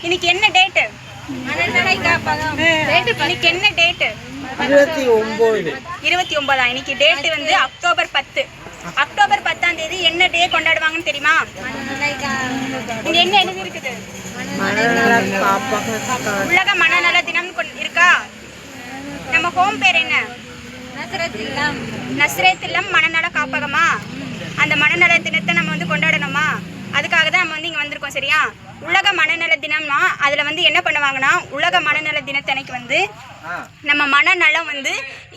இன்னைக்கு என்ன டேட்டு? இன்னைக்கு என்ன டேட்டு? 29. இன்னைக்கு டேட்டு வந்து அக்டோபர் 10. அக்டோபர் 10ஆம் தேதி என்ன டே கொண்டாடுவாங்கன்னு தெரியுமா? இங்க என்ன எழுதி இருக்குது? உலக மனநல தினம் இருக்கா? நம்ம ஹோம் பேர் என்ன? நஸ்ரத் இல்லம் மனநல காப்பகமா? அந்த மனநல தினத்தை நம்ம வந்து கொண்டாடணுமா? அதுக்காக தான் நம்ம வந்து இங்கே வந்திருக்கோம். சரியா? உலக மனநல தினம்னா அதில் வந்து என்ன பண்ணுவாங்கன்னா, உலக மனநல தினத்தன்னைக்கு வந்து நம்ம மனநலம் வந்து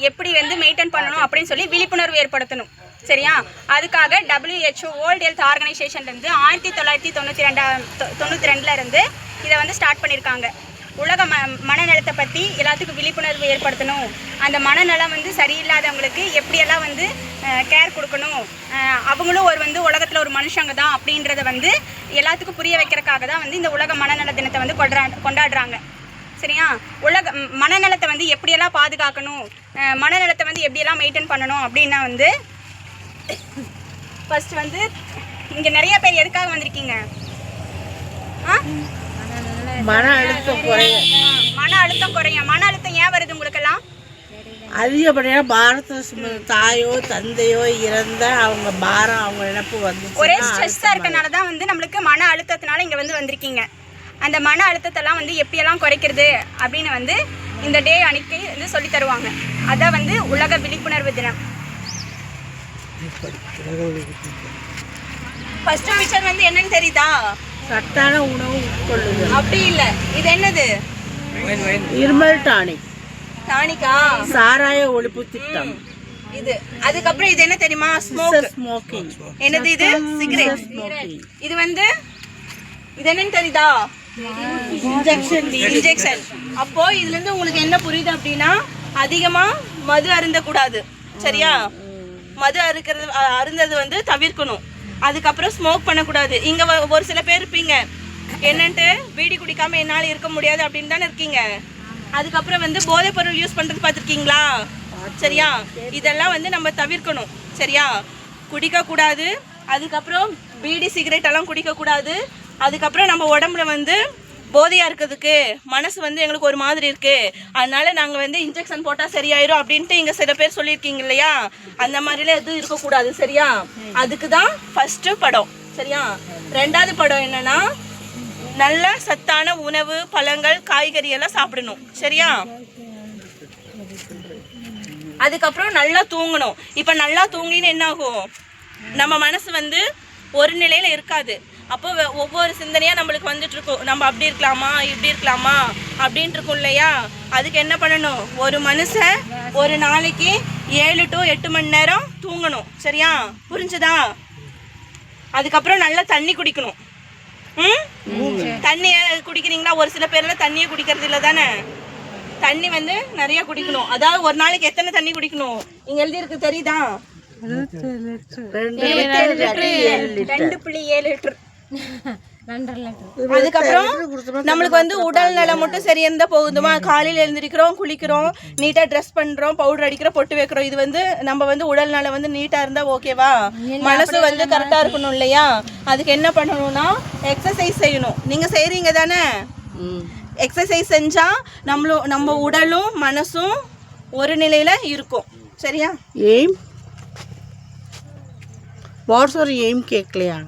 எப்படி வந்து மெயின்டைன் பண்ணணும் அப்படின்னு சொல்லி விழிப்புணர்வு ஏற்படுத்தணும். சரியா? அதுக்காக WHO வேர்ல்டு ஹெல்த் ஆர்கனைசேஷன்லேருந்து 1992 இருந்து இதை வந்து ஸ்டார்ட் பண்ணியிருக்காங்க. உலக மனநலத்தை பற்றி எல்லாத்துக்கும் விழிப்புணர்வு ஏற்படுத்தணும். அந்த மனநலம் வந்து சரியில்லாதவங்களுக்கு எப்படியெல்லாம் வந்து கேர் கொடுக்கணும், அவங்களும் ஒரு வந்து உலகத்தில் ஒரு மனுஷங்க தான் அப்படின்றத வந்து எல்லாத்துக்கும் புரிய வைக்கிறதுக்காக தான் வந்து இந்த உலக மனநல தினத்தை வந்து கொண்டாடுறாங்க. சரியா? உலக மனநலத்தை வந்து எப்படியெல்லாம் பாதுகாக்கணும், மனநலத்தை வந்து எப்படியெல்லாம் மெயின்டைன் பண்ணணும் அப்படின்னா வந்து ஃபர்ஸ்ட் வந்து இங்கே நிறைய பேர் எதுக்காக வந்திருக்கீங்க? மன அழுத்தம் குறையும். மன அழுத்தம் குறையும். மன அழுத்தம் ஏன் வருது உங்களுக்கெல்லாம்? அதிகப்படியாக பாரத தாயோ தந்தையோ இறந்த அவங்க பாரம், அவங்க இழப்பு வந்து ஒரே ஸ்ட்ரெஸ்ஸாக இருக்கனால தான் வந்து நம்மளுக்கு மன அழுத்தத்தினால இங்கே வந்து வந்திருக்கீங்க. அந்த மன அழுத்தத்தெல்லாம் வந்து எப்படியெல்லாம் குறைக்கிறது அப்படின்னு வந்து இந்த டே அன்னைக்கு வந்து சொல்லி தருவாங்க. அதான் வந்து உலக விழிப்புணர்வு தினம். ஃபர்ஸ்ட் விஷயம் வந்து என்னன்னு தெரியுதா? சத்தான உணவு உட்கொள்ளுது. அப்படி இல்லை, இது என்னது? இருமல் டானிக். டானிக்கா? சாராய ஒழிப்பு திட்டம் இது. அதுக்கப்புறம் இது என்ன தெரியுமா? ஸ்மோக்கிங். என்னது இது? சிகரெட். இது வந்து இது என்னன்னு தெரியுதா? இன்ஜெக்ஷன். அப்போ இதுல இருந்து உங்களுக்கு என்ன புரியுது அப்படின்னா, அதிகமா மது அருந்தக்கூடாது. சரியா? மது அருந்தது வந்து தவிர்க்கணும். அதுக்கப்புறம் ஸ்மோக் பண்ணக்கூடாது. இங்க ஒரு சில பேர் இருப்பீங்க, என்னன்ட்டு பீடி குடிக்காம என்னால் இருக்க முடியாது அப்படின்னு தானே இருக்கீங்க. அதுக்கப்புறம் வந்து போதைப் பொருள் யூஸ் பண்ணுறது பார்த்துருக்கீங்களா? சரியா? இதெல்லாம் வந்து நம்ம தவிர்க்கணும். சரியா? குடிக்கக்கூடாது. அதுக்கப்புறம் பீடி சிகரெட் எல்லாம் குடிக்கக்கூடாது. அதுக்கப்புறம் நம்ம உடம்புல வந்து போதையாக இருக்கிறதுக்கு மனசு வந்து எங்களுக்கு ஒரு மாதிரி இருக்குது, அதனால நாங்கள் வந்து இன்ஜெக்ஷன் போட்டால் சரியாயிரும் அப்படின்ட்டு இங்கே சில பேர் சொல்லியிருக்கீங்க இல்லையா? அந்த மாதிரிலாம் எதுவும் இருக்கக்கூடாது. சரியா? அதுக்கு தான் ஃபஸ்ட்டு படம். சரியா? ரெண்டாவது படம் என்னன்னா, நல்ல சத்தான உணவு, பழங்கள், காய்கறி எல்லாம் சாப்பிடணும். சரியா? அதுக்கப்புறம் நல்லா தூங்கணும். இப்போ நல்லா தூங்கின்னு என்ன ஆகும்? நம்ம மனசு வந்து ஒரு நிலையில் இருக்காது. அப்போ ஒவ்வொரு சிந்தனையாக நம்மளுக்கு வந்துட்டு இருக்கும். நம்ம அப்படி இருக்கலாமா, இப்படி இருக்கலாமா அப்படின்ட்டு இருக்கும் இல்லையா? அதுக்கு என்ன பண்ணணும்? ஒரு மனுஷன் ஒரு நாளைக்கு 7 to 8 மணி நேரம் தூங்கணும். சரியா? புரிஞ்சுதா? அதுக்கப்புறம் நல்லா தண்ணி குடிக்கணும். தண்ணியை குடிக்கிறீங்களா? ஒரு சில பேர்லாம் தண்ணியை குடிக்கிறது இல்லை தானே. தண்ணி வந்து நிறைய குடிக்கணும். அதாவது ஒரு நாளைக்கு எத்தனை தண்ணி குடிக்கணும் இங்க எழுதி இருக்கு தெரியுதா? 2.7 லிட்டர். அதுக்கப்புறம் நம்மளுக்கு வந்து உடல் நலம் மட்டும் சரி இருந்தா போகுதுமா? காலையில் எழுந்திருக்கிறோம், குளிக்கிறோம், நீட்டா ட்ரெஸ் பண்றோம், பவுடர் அடிக்கிறோம், பொட்டு வைக்கிறோம். இது வந்து நம்ம வந்து உடல் நலம் வந்து நீட்டா இருந்தா ஓகேவா? மனசு வந்து கரெக்டா இருக்கணும் இல்லையா? அதுக்கு என்ன பண்ணணும்னா எக்ஸசைஸ் செய்யணும். நீங்க செய்றீங்க தானே? எக்ஸசைஸ் செஞ்சா நம்ம உடலும் மனசும் ஒரு நிலையில இருக்கும். சரியா? எய்ம் வாட்ஸ் ஒரு எய்ம் கேட்கலையா?